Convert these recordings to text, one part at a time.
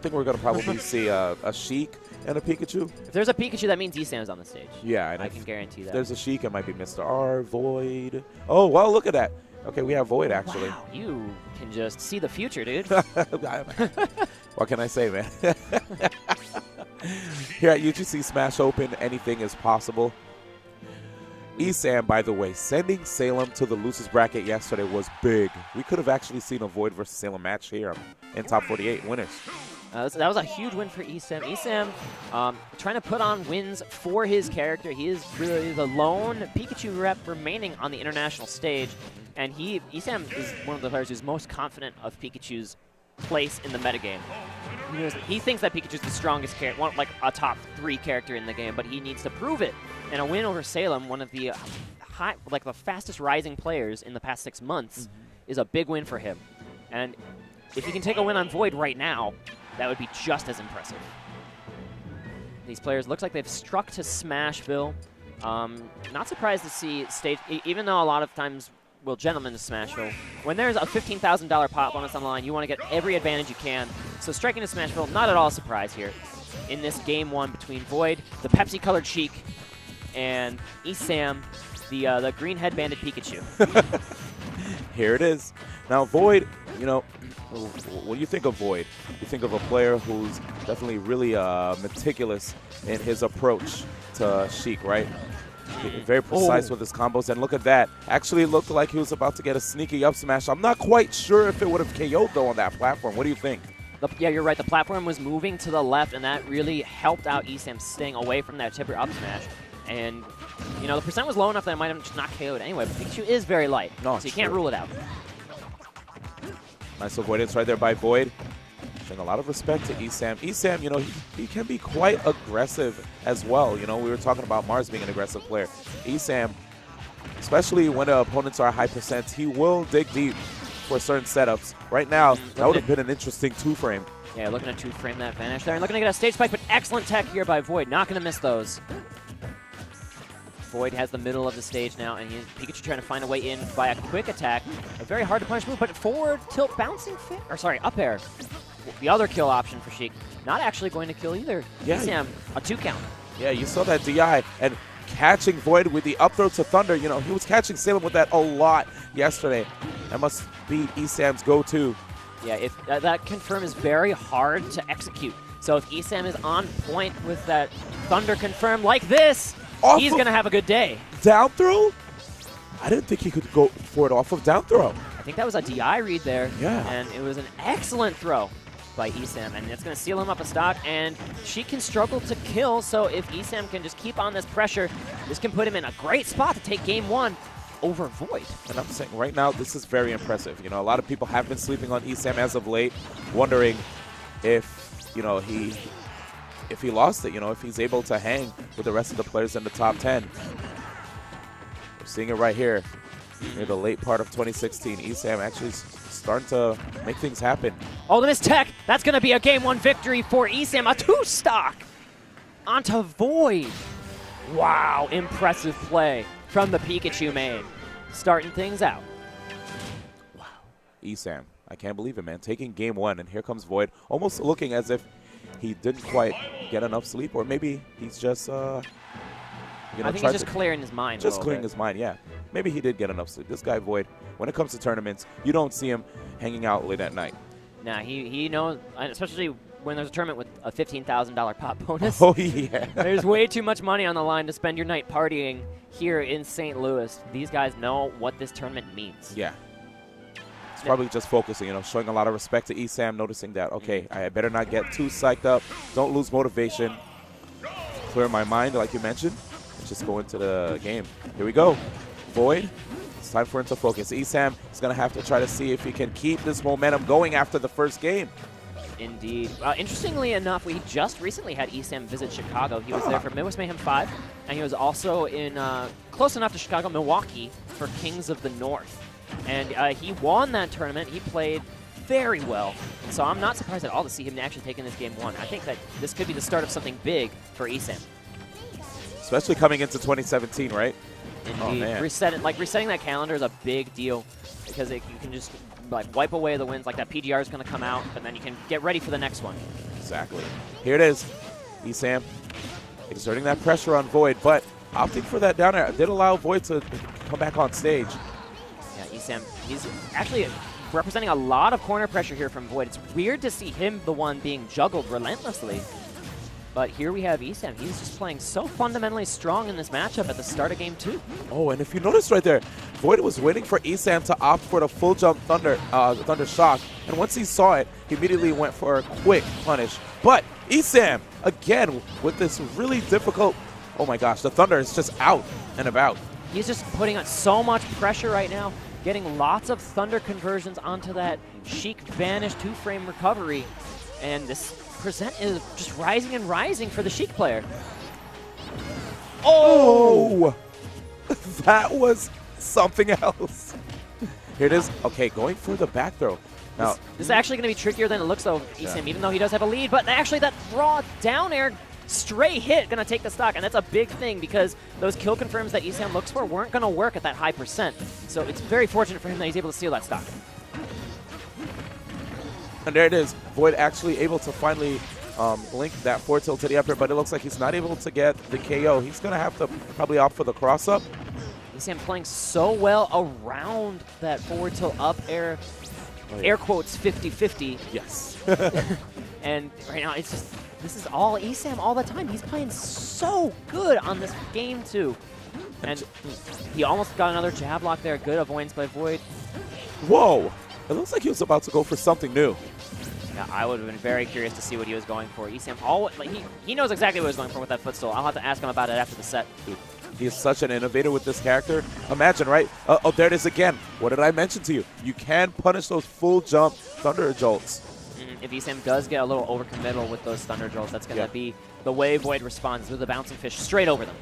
think we're going to probably see a Sheik and a Pikachu. If there's a Pikachu, that means ESAM's on the stage. Yeah, and I can guarantee that. There's a Sheik, it might be Mr. R, VoiD. Oh, well, look at that. Okay, we have VoiD, actually. Wow, you can just see the future, dude. What can I say, man? Here at UGC Smash Open, anything is possible. ESAM, by the way, sending Salem to the losers bracket yesterday was big. We could have actually seen a VoiD versus Salem match here in top 48 winners. That was a huge win for ESAM. ESAM trying to put on wins for his character. He is really the lone Pikachu rep remaining on the international stage. And ESAM is one of the players who's most confident of Pikachu's place in the metagame. He thinks that Pikachu's the strongest character, like a top 3 character in the game, but he needs to prove it. And a win over Salem, one of the the fastest rising players in the past 6 months, is a big win for him. And if he can take a win on VoiD right now, that would be just as impressive. These players looks like they've struck to Smashville. Not surprised to see stage, even though a lot of times we'll gentlemen to Smashville. When there's a $15,000 pot bonus on the line, you want to get every advantage you can. So striking to Smashville, not at all a surprise here. In this game 1 between VoiD, the Pepsi-colored Sheik, and ESAM, the green headbanded Pikachu. Here it is. Now, VoiD, you know, what do you think of VoiD? You think of a player who's definitely really meticulous in his approach to Sheik, right? Very precise with his combos, and look at that. Actually, it looked like he was about to get a sneaky up smash. I'm not quite sure if it would have KO'd, though, on that platform. What do you think? Yeah, you're right. The platform was moving to the left, and that really helped out ESAM staying away from that tipper up smash. And, you know, the percent was low enough that it might have just not KO'd anyway, but Pikachu is very light, so you can't rule it out. Nice avoidance right there by VoiD. Showing a lot of respect to ESAM. ESAM, you know, he can be quite aggressive as well. You know, we were talking about Mars being an aggressive player. ESAM, especially when the opponents are high percents, he will dig deep for certain setups. Right now, that would have been an interesting 2-frame. Yeah, looking to 2-frame that vanish there. And looking to get a stage spike, but excellent tech here by VoiD. Not going to miss those. VoiD has the middle of the stage now, and Pikachu trying to find a way in by a quick attack. A very hard to punish move, but forward tilt bouncing fit, or sorry, up air. The other kill option for Sheik. Not actually going to kill either. Yeah. ESAM, a 2 count. Yeah, you saw that DI, and catching VoiD with the up throw to Thunder. You know, he was catching Salem with that a lot yesterday. That must be ESAM's go-to. Yeah, that confirm is very hard to execute. So if ESAM is on point with that Thunder confirm like this, he's going to have a good day. Down throw? I didn't think he could go for it off of down throw. I think that was a DI read there. Yeah. And it was an excellent throw by ESAM, and it's going to seal him up a stock, and she can struggle to kill, so if ESAM can just keep on this pressure, this can put him in a great spot to take game 1 over VoiD. And I'm saying right now, this is very impressive. You know, a lot of people have been sleeping on ESAM as of late, wondering if, you know, if he lost it, you know, if he's able to hang with the rest of the players in the top 10. We're seeing it right here near the late part of 2016. ESAM actually starting to make things happen. Oh, the missed tech. That's going to be a game 1 victory for ESAM. A 2-stock onto VoiD. Wow, impressive play from the Pikachu main. Starting things out. Wow. ESAM, I can't believe it, man. Taking game 1, and here comes VoiD, almost looking as if he didn't quite get enough sleep, or maybe he's just, you know, I think he's just clearing his mind. Just clearing his mind, yeah. Maybe he did get enough sleep. This guy, VoiD, when it comes to tournaments, you don't see him hanging out late at night. Nah, he knows, especially when there's a tournament with a $15,000 pot bonus. Oh, yeah. There's way too much money on the line to spend your night partying here in St. Louis. These guys know what this tournament means. Yeah. It's probably just focusing, you know, showing a lot of respect to ESAM, noticing that, okay, I better not get too psyched up. Don't lose motivation. Clear my mind, like you mentioned. Just go into the game. Here we go. VoiD, it's time for him to focus. ESAM is going to have to try to see if he can keep this momentum going after the first game. Indeed. Interestingly enough, we just recently had ESAM visit Chicago. He was there for Midwest Mayhem 5, and he was also in close enough to Chicago, Milwaukee, for Kings of the North. And he won that tournament. He played very well. And so I'm not surprised at all to see him actually taking this game 1. I think that this could be the start of something big for ESAM. Especially coming into 2017, right? Indeed. Oh, man. Resetting that calendar is a big deal because you can just like wipe away the wins. Like that PGR is going to come out, and then you can get ready for the next one. Exactly. Here it is. ESAM exerting that pressure on VoiD, but opting for that down air did allow VoiD to come back on stage. Yeah, ESAM, he's actually representing a lot of corner pressure here from VoiD. It's weird to see him the one being juggled relentlessly. But here we have ESAM. He's just playing so fundamentally strong in this matchup at the start of game 2. Oh, and if you notice right there, VoiD was waiting for ESAM to opt for the full jump Thunder Shock. And once he saw it, he immediately went for a quick punish. But ESAM, again, with this really difficult, oh my gosh, the Thunder is just out and about. He's just putting on so much pressure right now, getting lots of Thunder conversions onto that Sheik Vanish 2-frame recovery. And this percent is just rising and rising for the Sheik player. Oh! That was something else. Here it is. Okay, going for the back throw. Now, this is actually going to be trickier than it looks, though, ESAM, even though he does have a lead. But actually, that raw down air stray hit going to take the stock, and that's a big thing because those kill confirms that ESAM looks for weren't going to work at that high percent. So it's very fortunate for him that he's able to steal that stock. and there it is. VoiD actually able to finally link that forward tilt to the up air, but it looks like he's not able to get the KO. He's going to have to probably opt for the cross-up. ESAM playing so well around that forward tilt up air, air quotes 50-50. Yes. And right now, it's just, this is all ESAM all the time. He's playing so good on this game, too. And he almost got another jab lock there. Good avoidance by VoiD. Whoa. It looks like he was about to go for something new. Yeah, I would have been very curious to see what he was going for. ESAM, like, he knows exactly what he was going for with that footstool. I'll have to ask him about it after the set. Dude, he is such an innovator with this character. Imagine, right? Oh, there it is again. What did I mention to you? You can punish those full jump Thunder Jolts. If ESAM does get a little overcommittal with those Thunder Jolts, that's going to be the way VoiD responds with the bouncing fish straight over them.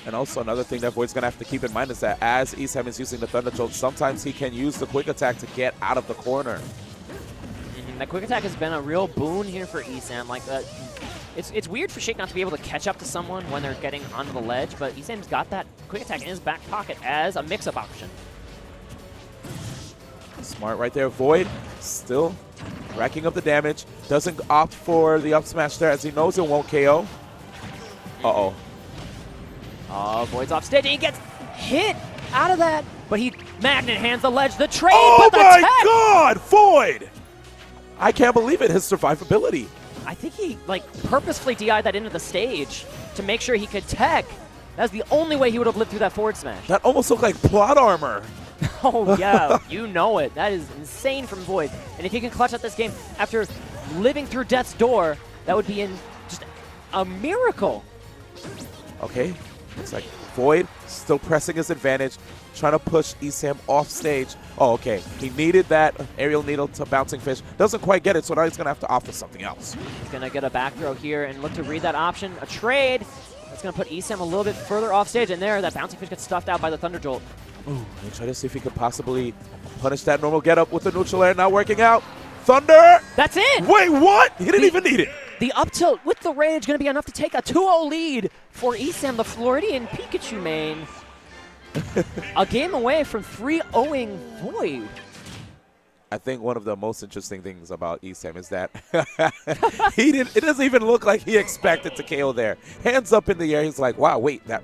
And also another thing that VoiD's going to have to keep in mind is that as ESAM is using the Thunder Jolt, sometimes he can use the quick attack to get out of the corner. That quick attack has been a real boon here for ESAM. Like, it's weird for Sheik not to be able to catch up to someone when they're getting onto the ledge, but ESAM's got that quick attack in his back pocket as a mix-up option. Smart right there. VoiD still racking up the damage. Doesn't opt for the up smash there as he knows it won't KO. Uh-oh. Oh, VoiD's off stage and he gets hit out of that, but he magnet hands the ledge. The trade, oh but the my tech! God, VoiD! I can't believe it, his survivability. I think he like purposefully DI'd that into the stage to make sure he could tech. That's the only way he would have lived through that forward smash. That almost looked like plot armor. Oh yeah, you know it. That is insane from VoiD. And if he can clutch out this game after living through death's door, that would be in just a miracle. Okay, looks like VoiD still pressing his advantage, trying to push ESAM off stage. Oh, okay. He needed that aerial needle to bouncing fish. Doesn't quite get it, so now he's going to have to opt for something else. He's going to get a back throw here and look to read that option. A trade. That's going to put ESAM a little bit further off stage, and there, that bouncing fish gets stuffed out by the Thunder Jolt. Ooh, and try to see if he could possibly punish that normal getup with the neutral air. Not working out. Thunder! That's it! Wait, what? He didn't even need it. The up tilt with the rage going to be enough to take a 2-0 lead for ESAM, the Floridian Pikachu main. A game away from 3-0ing VoiD. I think one of the most interesting things about ESAM is that it doesn't even look like he expected to KO there. Hands up in the air, he's like, wow, wait, that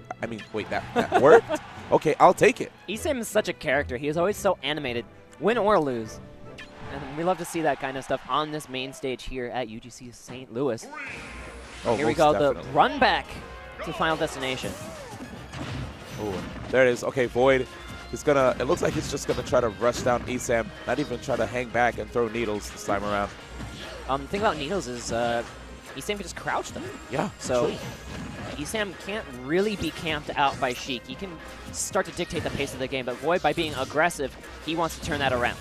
worked? Okay, I'll take it. ESAM is such a character. He is always so animated, win or lose. And we love to see that kind of stuff on this main stage here at UGC St. Louis. Oh, here we go, definitely. the run back to Final Destination. Oh, there it is. Okay, VoiD. He's gonna. It looks like he's just gonna try to rush down ESAM, not even try to hang back and throw needles this time around. The thing about needles is ESAM can just crouch them. Yeah. So true. ESAM can't really be camped out by Sheik. He can start to dictate the pace of the game, but VoiD, by being aggressive, he wants to turn that around.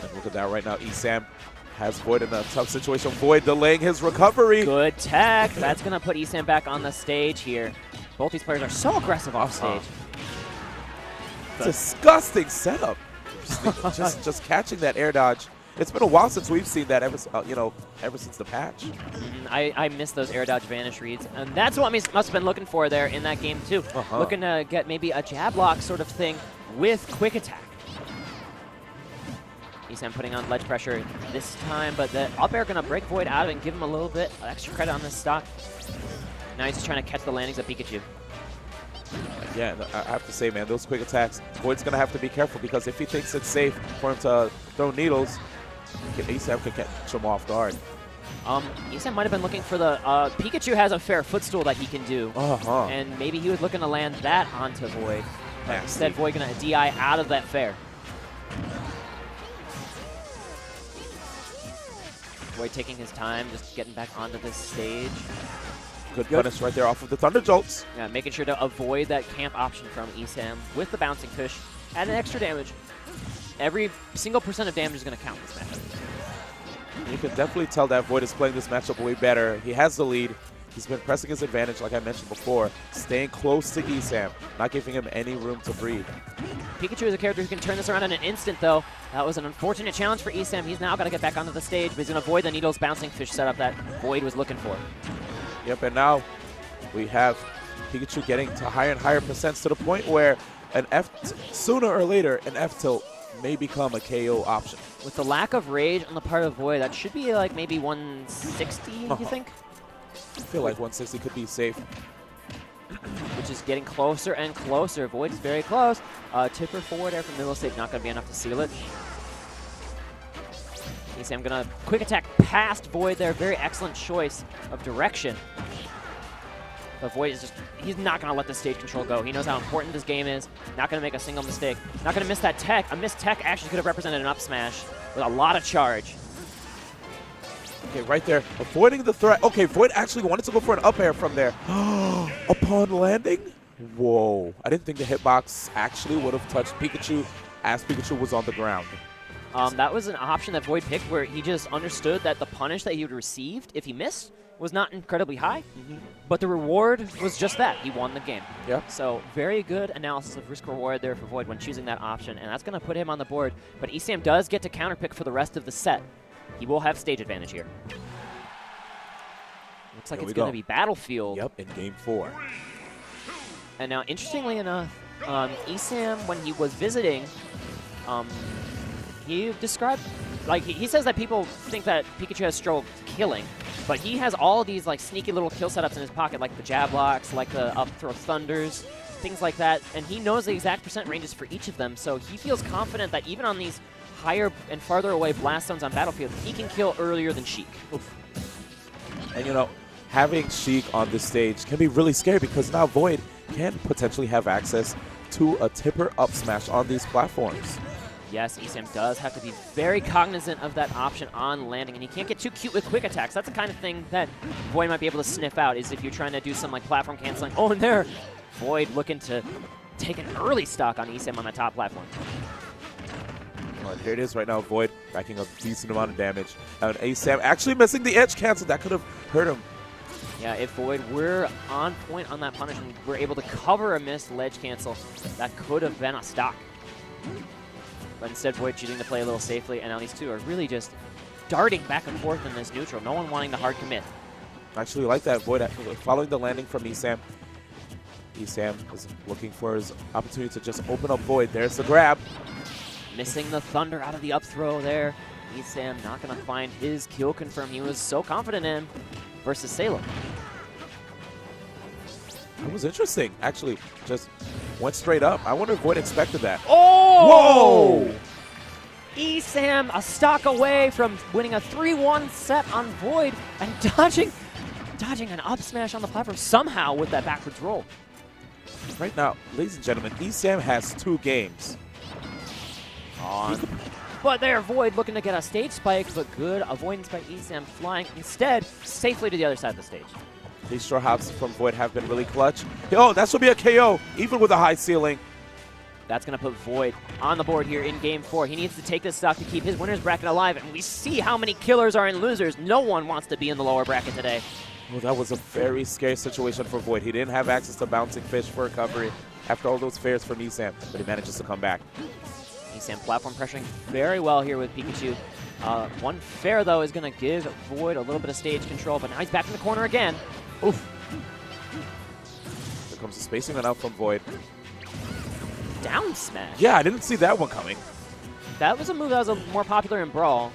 And look at that right now. ESAM has VoiD in a tough situation. VoiD delaying his recovery. Good tech. That's going to put ESAM back on the stage here. Both these players are so aggressive off stage. Disgusting setup. just catching that air dodge. It's been a while since we've seen that ever since the patch. I miss those air dodge vanish reads, and that's what must have been looking for there in that game too. Looking to get maybe a jab lock sort of thing with quick attack. ESAM putting on ledge pressure this time, but the up air going to break VoiD out of it and give him a little bit of extra credit on this stock. Now he's just trying to catch the landings of Pikachu. Yeah, I have to say, man, those quick attacks, VoiD's going to have to be careful because if he thinks it's safe for him to throw needles, ESAM could catch him off guard. ESAM might have been looking for the Pikachu has a fair footstool that he can do, and maybe he was looking to land that onto VoiD. But instead, VoiD going to DI out of that fair. VoiD taking his time, just getting back onto this stage. Good punish right there off of the Thunder Jolts. Yeah, making sure to avoid that camp option from ESAM with the bouncing fish. Add an extra damage. Every single % of damage is going to count this matchup. You can definitely tell that VoiD is playing this matchup way better. He has the lead. He's been pressing his advantage, like I mentioned before, staying close to ESAM, not giving him any room to breathe. Pikachu is a character who can turn this around in an instant, though. That was an unfortunate challenge for ESAM. He's now got to get back onto the stage, but he's going to avoid the Needles bouncing fish setup that VoiD was looking for. Yep, and now we have Pikachu getting to higher and higher percents to the point where sooner or later, an F-tilt may become a KO option. With the lack of rage on the part of VoiD, that should be like maybe 160, you think? I feel like 160 could be safe. Which is getting closer and closer. VoiD is very close. Tipper forward air from middle stage, not going to be enough to seal it. ESAM going to quick attack past VoiD there. Very excellent choice of direction. But VoiD is just, he's not going to let the stage control go. He knows how important this game is. Not going to make a single mistake. Not going to miss that tech. A missed tech actually could have represented an up smash with a lot of charge. Okay, right there, avoiding the threat. Okay, VoiD actually wanted to go for an up air from there. Upon landing? Whoa. I didn't think the hitbox actually would have touched Pikachu as Pikachu was on the ground. That was an option that VoiD picked where he just understood that the punish that he would have received if he missed was not incredibly high, but the reward was just that. He won the game. Yep. So very good analysis of risk-reward there for VoiD when choosing that option, and that's going to put him on the board. But ESAM does get to counterpick for the rest of the set. He will have stage advantage here. Looks like it's going to be Battlefield. Yep, in game 4. And now, interestingly enough, ESAM, when he was visiting, he described, like, he says that people think that Pikachu has struggled killing, but he has all these, like, sneaky little kill setups in his pocket, like the jab blocks, like the up throw thunders, things like that, and he knows the exact % ranges for each of them, so he feels confident that even on these higher and farther away blast zones on Battlefield, he can kill earlier than Sheik. Oof. And, you know, having Sheik on this stage can be really scary because now VoiD can potentially have access to a tipper up smash on these platforms. Yes, ESAM does have to be very cognizant of that option on landing, and he can't get too cute with quick attacks. That's the kind of thing that VoiD might be able to sniff out, is if you're trying to do some like platform canceling. Oh, and there, VoiD looking to take an early stock on ESAM on the top platform. Well, here it is right now, VoiD racking a decent amount of damage. And ESAM actually missing the edge cancel. That could have hurt him. Yeah, if VoiD were on point on that punish and were able to cover a missed ledge cancel, that could have been a stock. But instead, VoiD choosing to play a little safely, and now these two are really just darting back and forth in this neutral. No one wanting to hard commit. I actually like that. VoiD following the landing from ESAM. ESAM is looking for his opportunity to just open up VoiD. There's the grab. Missing the thunder out of the up throw there. ESAM not going to find his kill confirm he was so confident in versus Salem. It was interesting. Actually, just went straight up. I wonder if VoiD expected that. Oh! Whoa! ESAM a stock away from winning a 3-1 set on VoiD and dodging an up smash on the platform somehow with that backwards roll. Right now, ladies and gentlemen, ESAM has 2 games. But there, VoiD looking to get a stage spike, but good avoidance by ESAM, flying instead safely to the other side of the stage. These short hops from VoiD have been really clutch. Oh, that should be a KO, even with a high ceiling. That's going to put VoiD on the board here in Game 4. He needs to take this stock to keep his winner's bracket alive, and we see how many killers are in losers. No one wants to be in the lower bracket today. Oh, that was a very scary situation for VoiD. He didn't have access to bouncing fish for recovery after all those fares from ESAM, but he manages to come back. ESAM platform pressuring very well here with Pikachu. One fair, though, is going to give VoiD a little bit of stage control, but now he's back in the corner again. Oof. Here comes the spacing out from VoiD. Down smash. Yeah, I didn't see that one coming. That was a move that was more popular in Brawl,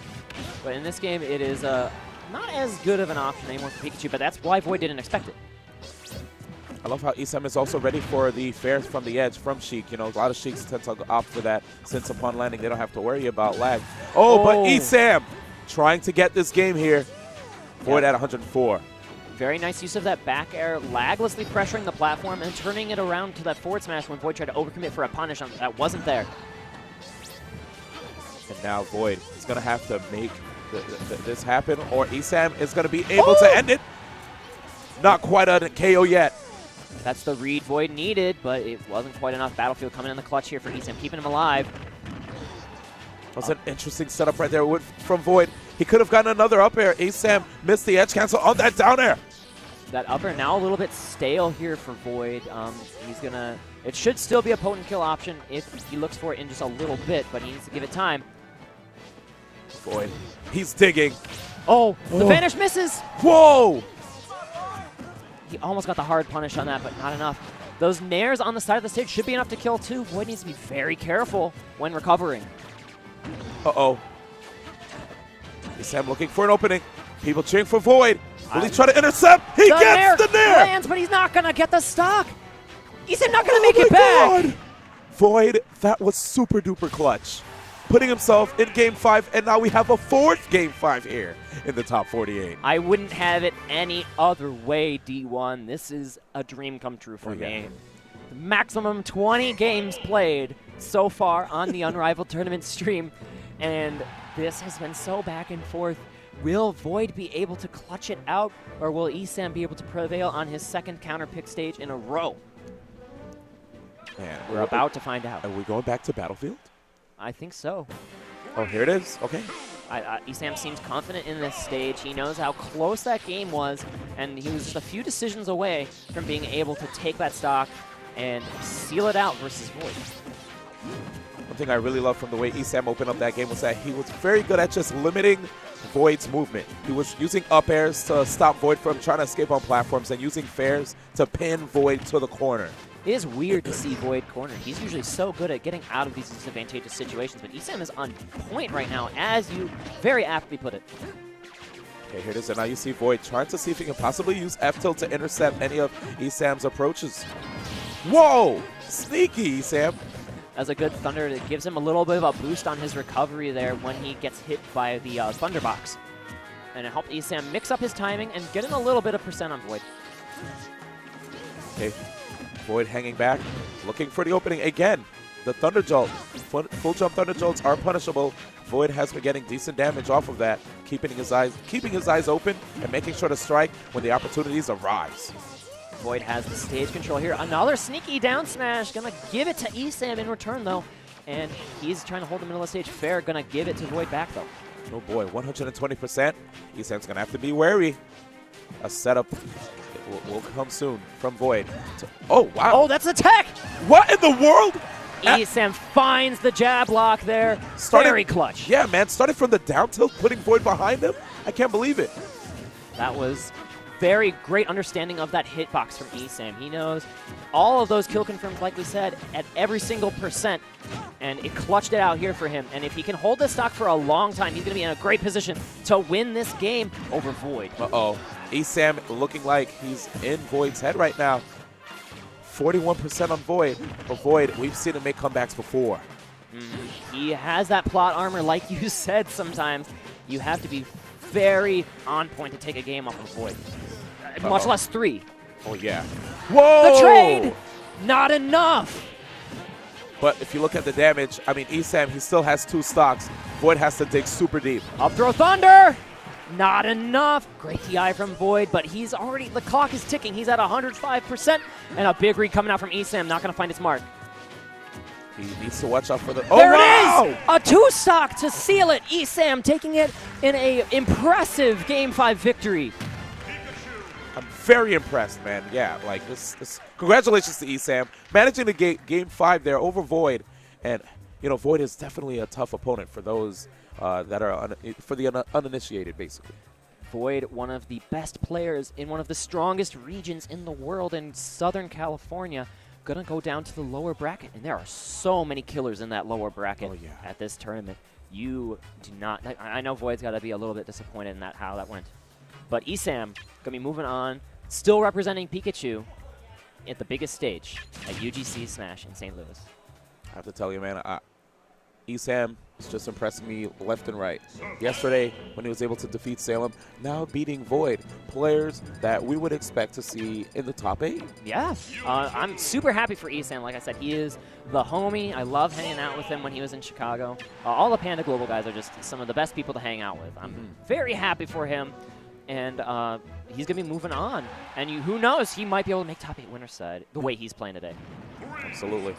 but in this game it is not as good of an option anymore for Pikachu, but that's why VoiD didn't expect it. I love how ESAM is also ready for the fair from the edge from Sheik. You know, a lot of Sheiks tend to opt for that since upon landing they don't have to worry about lag. Oh, but ESAM trying to get this game here. VoiD at 104. Very nice use of that back air, laglessly pressuring the platform and turning it around to that forward smash when VoiD tried to overcommit for a punish that wasn't there. And now VoiD is going to have to make this happen, or ESAM is going to be able to end it. Not quite a KO yet. That's the read VoiD needed, but it wasn't quite enough. Battlefield coming in the clutch here for ESAM, keeping him alive. That was an interesting setup right there from VoiD. He could have gotten another up air. ESAM missed the edge cancel on that down air. That up air now a little bit stale here for VoiD. He's gonna. It should still be a potent kill option if he looks for it in just a little bit, but he needs to give it time. VoiD, he's digging. Oh, the vanish misses. Whoa! He almost got the hard punish on that, but not enough. Those nairs on the side of the stage should be enough to kill too. VoiD needs to be very careful when recovering. Uh-oh. ESAM looking for an opening. People cheering for VoiD. Will he try to intercept? He gets the nair! Lands, but he's not going to get the stock. ESAM not going to make it back. God. VoiD, that was super duper clutch. Putting himself in Game 5, and now we have a fourth Game 5 here in the top 48. I wouldn't have it any other way, D1. This is a dream come true for me. The maximum 20 games played so far on the Unrivaled tournament stream, and this has been so back and forth. Will VoiD be able to clutch it out, or will ESAM be able to prevail on his second counter pick stage in a row? Man, we're about to find out. Are we going back to Battlefield? I think so. Oh, here it is. Okay. ESAM seems confident in this stage. He knows how close that game was, and he was just a few decisions away from being able to take that stock and seal it out versus VoiD. One thing I really love from the way ESAM opened up that game was that he was very good at just limiting VoiD's movement. He was using up airs to stop VoiD from trying to escape on platforms and using fairs to pin VoiD to the corner. It is weird to see VoiD cornered. He's usually so good at getting out of these disadvantageous situations, but ESAM is on point right now, as you very aptly put it. Okay, here it is, and now you see VoiD trying to see if he can possibly use F-tilt to intercept any of ESAM's approaches. Whoa! Sneaky, ESAM. As a good Thunder, it gives him a little bit of a boost on his recovery there when he gets hit by the Thunderbox. And it helped ESAM mix up his timing and get in a little bit of percent on VoiD. Okay, VoiD hanging back, looking for the opening again. The Thunder Jolt. Full jump Thunder Jolts are punishable. VoiD has been getting decent damage off of that, keeping his eyes open and making sure to strike when the opportunities arise. VoiD has the stage control here. Another sneaky down smash. Gonna give it to ESAM in return, though. And he's trying to hold the middle of the stage fair. Gonna give it to VoiD back, though. Oh, boy. 120%. ESAM's going to have to be wary. A setup will come soon from VoiD. Oh, wow. Oh, that's a tech! What in the world? ESAM finds the jab lock there. Very clutch. Yeah, man. Started from the down tilt, putting VoiD behind him. I can't believe it. That was very great understanding of that hitbox from ESAM. He knows all of those kill confirms, like we said, at every single percent, and it clutched it out here for him. And if he can hold this stock for a long time, he's going to be in a great position to win this game over VoiD. Uh-oh. ESAM looking like he's in VoiD's head right now. 41% on VoiD. But VoiD, we've seen him make comebacks before. He has that plot armor, like you said sometimes. You have to be very on point to take a game off of VoiD. Much less 3. Oh, yeah. Whoa! The trade! Not enough! But if you look at the damage, I mean, ESAM, he still has 2 stocks. VoiD has to dig super deep. Up throw Thunder! Not enough. Great TI from VoiD, but he's already, the clock is ticking. He's at 105%, and a big read coming out from ESAM. Not going to find its mark. He needs to watch out for the... Oh, there wow! it is! A 2-stock to seal it. ESAM taking it in a impressive Game 5 victory. I'm very impressed, man. Yeah, like this congratulations to ESAM. Managing to get Game 5 there over VoiD. And, you know, VoiD is definitely a tough opponent for those that are for the uninitiated, basically. VoiD, one of the best players in one of the strongest regions in the world in Southern California, going to go down to the lower bracket, and there are so many killers in that lower bracket at this tournament. You do not... I know VoiD's got to be a little bit disappointed in how that went. But ESAM going to be moving on, still representing Pikachu at the biggest stage at UGC Smash in St. Louis. I have to tell you, man, ESAM is just impressing me left and right. Yesterday, when he was able to defeat Salem, now beating VoiD, players that we would expect to see in the top 8. Yeah, I'm super happy for ESAM. Like I said, he is the homie. I love hanging out with him when he was in Chicago. All the Panda Global guys are just some of the best people to hang out with. I'm very happy for him, and he's going to be moving on. And who knows, he might be able to make top 8 winner side the way he's playing today. Absolutely.